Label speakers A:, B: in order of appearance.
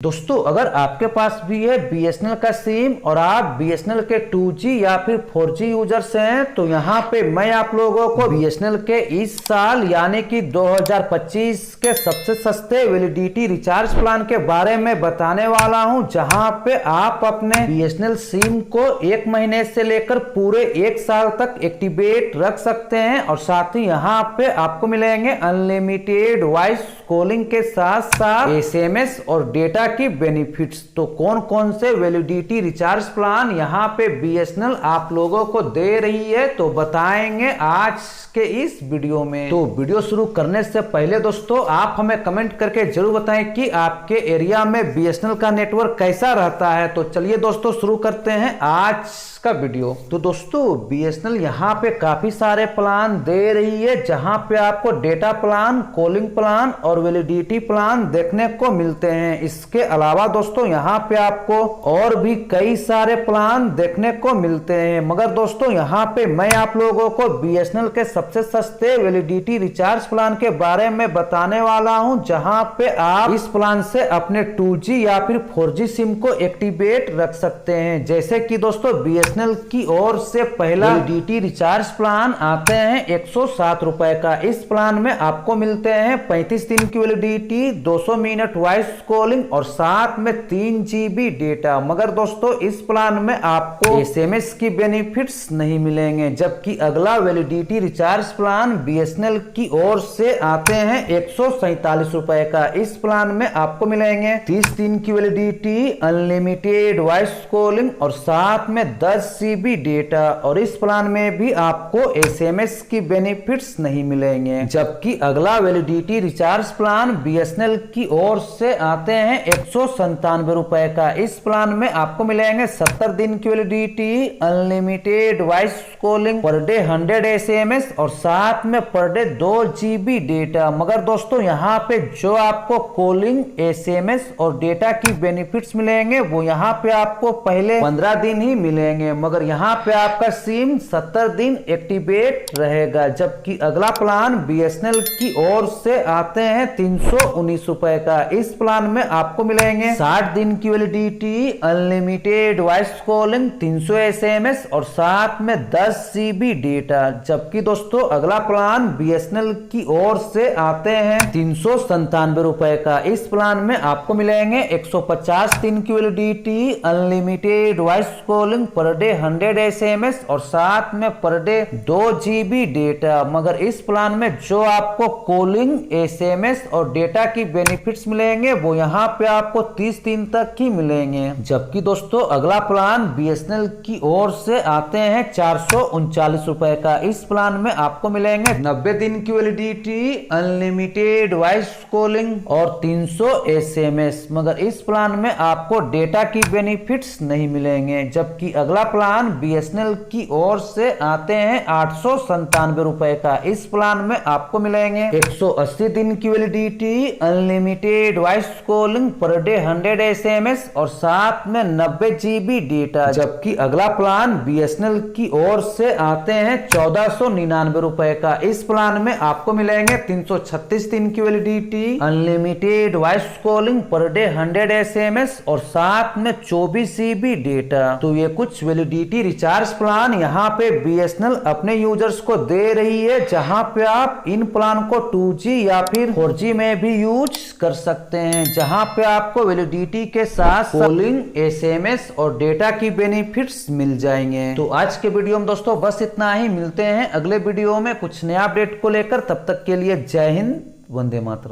A: दोस्तों अगर आपके पास भी है बीएसएनएल का सिम और आप बीएसएनएल के 2G या फिर 4G यूजर्स हैं तो यहाँ पे मैं आप लोगों को बीएसएनएल के इस साल यानी कि 2025 के सबसे सस्ते वैलिडिटी रिचार्ज प्लान के बारे में बताने वाला हूँ, जहाँ पे आप अपने बीएसएनएल सिम को 1 महीने से लेकर पूरे 1 साल तक एक्टिवेट रख सकते हैं और साथ ही यहाँ पे आपको मिलेंगे अनलिमिटेड वॉइस कॉलिंग के साथ साथ एसएमएस और डेटा की बेनिफिट्स। तो कौन कौन से वैलिडिटी रिचार्ज प्लान यहाँ पे बीएसएनएल आप लोगों को दे रही है तो बताएंगे आज के इस वीडियो में। तो वीडियो शुरू करने से पहले दोस्तों आप हमें कमेंट करके जरूर बताएं कि आपके एरिया में बीएसएनएल का नेटवर्क कैसा रहता है। तो चलिए दोस्तों शुरू करते हैं आज का वीडियो। तो दोस्तों बीएसएनएल यहाँ पे काफी सारे प्लान दे रही है, जहाँ पे आपको डेटा प्लान, कॉलिंग प्लान और वैलिडिटी प्लान देखने को मिलते हैं। इसके अलावा दोस्तों यहाँ पे आपको और भी कई सारे प्लान देखने को मिलते हैं, मगर दोस्तों यहाँ पे मैं आप लोगों को बीएसएनएल के सबसे सस्ते वैलिडिटी रिचार्ज प्लान के बारे में बताने वाला हूँ, जहाँ पे आप इस प्लान से अपने 2G या फिर 4G सिम को एक्टिवेट रख सकते हैं। जैसे कि दोस्तों बीएसएनएल की ओर से पहला वैलिडिटी रिचार्ज प्लान आते हैं 107 रुपए का। इस प्लान में आपको मिलते हैं 35 दिन की वैलिडिटी, 200 मिनट वॉइस कॉलिंग और साथ में 3 GB डेटा। मगर दोस्तों इस प्लान में आपको एसएमएस की बेनिफिट्स नहीं मिलेंगे, जबकि अगला वैलिडिटी रिचार्ज प्लान बीएसएनएल की ओर से आते हैं 147 रुपए का। इस प्लान में आपको मिलेंगे 30 दिन की वैलिडिटी, अनलिमिटेड वॉइस कॉलिंग और साथ में 10 GB डेटा। और इस प्लान में भी आपको एसएमएस की बेनिफिट्स नहीं मिलेंगे, जबकि अगला वैलिडिटी रिचार्ज प्लान बीएसएनएल की ओर से आते हैं 197 रुपए का। इस प्लान में आपको मिलेंगे 70 दिन की validity, unlimited voice calling, per day 100 SMS और साथ में पर डे 2 GB डेटा। मगर दोस्तों यहाँ पे जो आपको कॉलिंग, एसएमएस और डेटा की बेनिफिट्स मिलेंगे वो यहाँ पे आपको पहले 15 दिन ही मिलेंगे, मगर यहाँ पे आपका सिम 70 दिन एक्टिवेट रहेगा। जबकि अगला प्लान बीएसएनएल की ओर से आते हैं 319 रुपए का। इस प्लान में आपको मिलेंगे 60 दिन की validity, unlimited voice calling, 300 SMS और साथ में 10 GB डेटा। जबकि दोस्तों अगला प्लान बीएसएनएल की ओर से आते हैं 397 रुपए का। इस प्लान में आपको मिलेंगे 150 दिन की validity, unlimited voice calling, per day 100 SMS और साथ में पर डे 2 GB डेटा। मगर इस प्लान में जो आपको कॉलिंग, एसएमएस और डेटा की बेनिफिट्स मिलेंगे वो यहाँ पे आपको 30 दिन तक ही मिलेंगे। जबकि दोस्तों अगला प्लान बीएसएनएल की ओर से आते हैं 439 रुपए का। इस प्लान में आपको मिलेंगे 90 दिन की वैलिडिटी, अनलिमिटेड वॉइस कॉलिंग और 300 एसएमएस। मगर इस प्लान में आपको डेटा की बेनिफिट्स नहीं मिलेंगे। जबकि अगला प्लान बीएसएनएल की ओर से आते हैं 897 रुपए का। इस प्लान में आपको मिलेंगे 180 दिन की validity, unlimited voice calling, per day 100 SMS और साथ में 90 GB डेटा। जबकि अगला प्लान बीएसएनएल की ओर से आते हैं 1499 रुपए का। इस प्लान में आपको मिलेंगे 336 दिन की validity, unlimited voice calling, per day 100 SMS और साथ में 24 GB डेटा। तो ये कुछ वैलिडिटी रिचार्ज प्लान यहाँ पे बीएसएनएल अपने यूजर्स को दे रही है, जहाँ पे आप इन प्लान को 2G या फिर 4G में भी यूज कर सकते हैं, जहाँ पे आपको वैलिडिटी के साथ कॉलिंग, एसएमएस और डेटा की बेनिफिट्स मिल जाएंगे। तो आज के वीडियो में दोस्तों बस इतना ही। मिलते हैं अगले वीडियो में कुछ नया अपडेट को लेकर। तब तक के लिए जय हिंद, वंदे मातरम।